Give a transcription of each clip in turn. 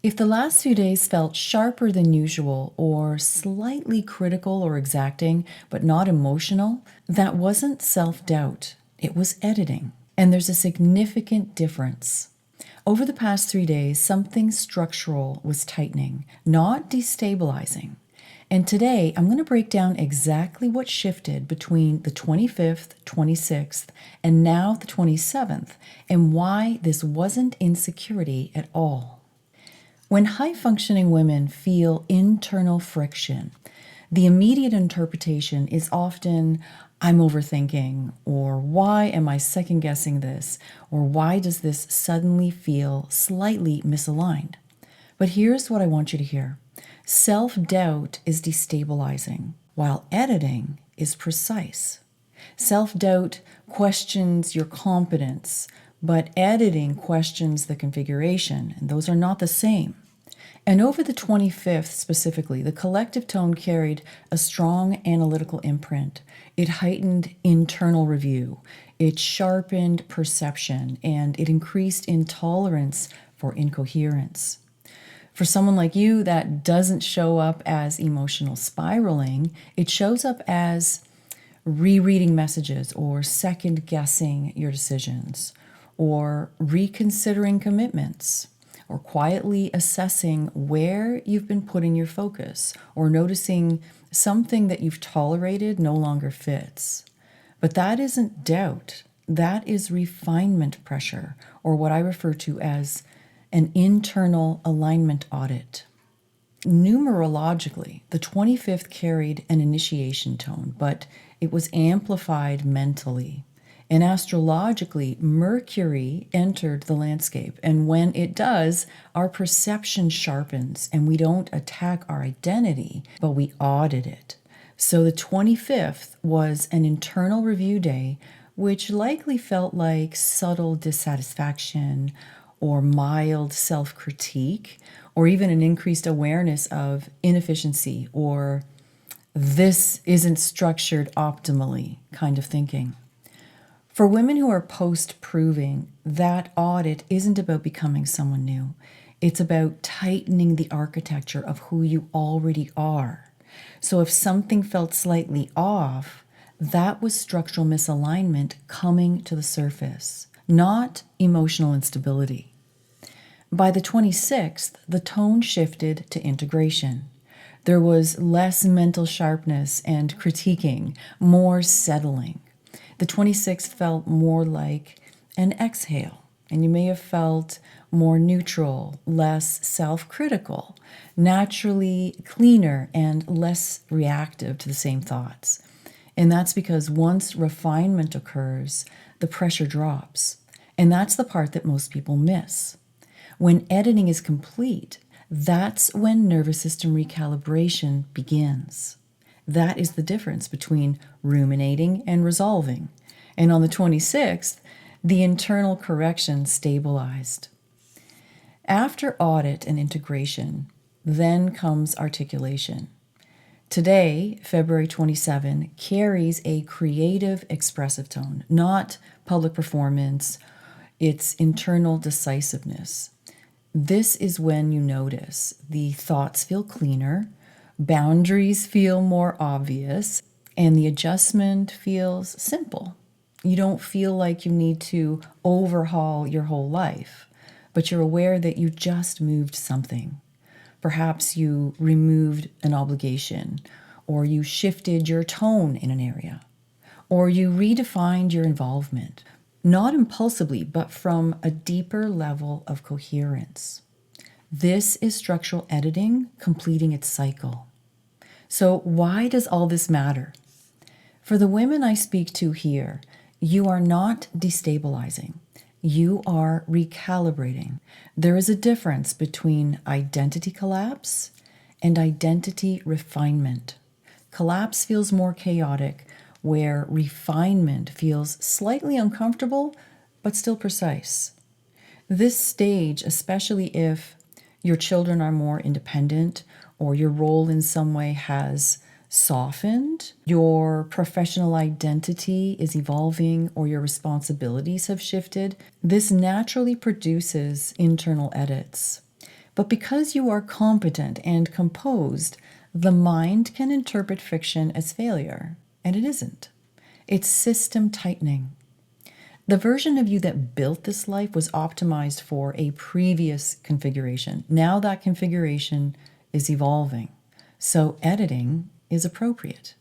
If the last few days felt sharper than usual or slightly critical or exacting, but not emotional, that wasn't self-doubt. It was editing. And there's a significant difference. Over the past 3 days, something structural was tightening, not destabilizing. And today, I'm going to break down exactly what shifted between the 25th, 26th, and now the 27th, and why this wasn't insecurity at all. When high-functioning women feel internal friction, the immediate interpretation is often, I'm overthinking, or why am I second-guessing this, or why does this suddenly feel slightly misaligned? But here's what I want you to hear. Self-doubt is destabilizing, while editing is precise. Self-doubt questions your competence, but editing questions the configuration, and those are not the same. And over the 25th specifically, the collective tone carried a strong analytical imprint. It heightened internal review, it sharpened perception, and it increased intolerance for incoherence. For someone like you, that doesn't show up as emotional spiraling. It shows up as rereading messages or second-guessing your decisions or reconsidering commitments, or quietly assessing where you've been putting your focus, or noticing something that you've tolerated no longer fits. But that isn't doubt. That is refinement pressure, or what I refer to as an internal alignment audit. Numerologically, the 25th carried an initiation tone, but it was amplified mentally. And astrologically, Mercury entered the landscape. And when it does, our perception sharpens and we don't attack our identity, but we audit it. So the 25th was an internal review day, which likely felt like subtle dissatisfaction or mild self-critique, or even an increased awareness of inefficiency or this isn't structured optimally kind of thinking. For women who are post-proving, that audit isn't about becoming someone new. It's about tightening the architecture of who you already are. So if something felt slightly off, that was structural misalignment coming to the surface, not emotional instability. By the 26th, the tone shifted to integration. There was less mental sharpness and critiquing, more settling. The 26th felt more like an exhale, and you may have felt more neutral, less self-critical, naturally cleaner, and less reactive to the same thoughts. And that's because once refinement occurs, the pressure drops. And that's the part that most people miss. When editing is complete, that's when nervous system recalibration begins. That is the difference between ruminating and resolving. And on the 26th, the internal correction stabilized. After audit and integration, then comes articulation. Today, February 27, carries a creative, expressive tone, not public performance. It's internal decisiveness. This is when you notice the thoughts feel cleaner, boundaries feel more obvious, and the adjustment feels simple. You don't feel like you need to overhaul your whole life, but you're aware that you just moved something. Perhaps you removed an obligation, or you shifted your tone in an area, or you redefined your involvement, not impulsively, but from a deeper level of coherence. This is structural editing completing its cycle. So why does all this matter? For the women I speak to here, you are not destabilizing. You are recalibrating. There is a difference between identity collapse and identity refinement. Collapse feels more chaotic, where refinement feels slightly uncomfortable, but still precise. This stage, especially if your children are more independent or your role in some way has softened, your professional identity is evolving, or your responsibilities have shifted, this naturally produces internal edits. But because you are competent and composed, the mind can interpret fiction as failure, and it isn't. It's system tightening. The version of you that built this life was optimized for a previous configuration. Now that configuration is evolving, so editing is appropriate.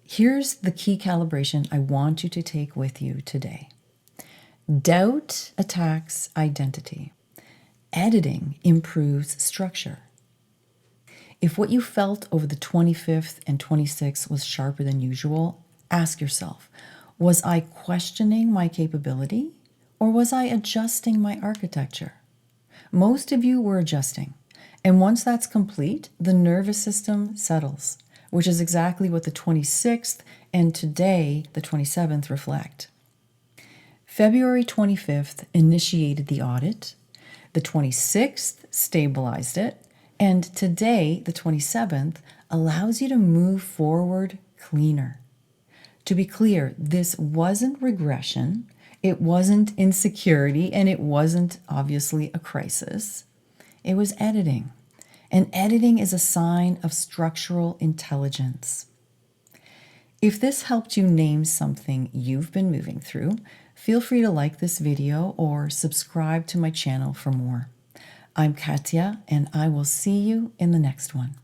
Here's the key calibration I want you to take with you today. Doubt attacks identity. Editing improves structure. If what you felt over the 25th and 26th was sharper than usual, ask yourself, was I questioning my capability or was I adjusting my architecture? Most of you were adjusting. And once that's complete, the nervous system settles, which is exactly what the 26th and today, the 27th, reflect. February 25th initiated the audit, the 26th stabilized it, and today, the 27th, allows you to move forward cleaner. To be clear, this wasn't regression, it wasn't insecurity, and it wasn't obviously a crisis. It was editing. And editing is a sign of structural intelligence. If this helped you name something you've been moving through, feel free to like this video or subscribe to my channel for more. I'm Katya, and I will see you in the next one.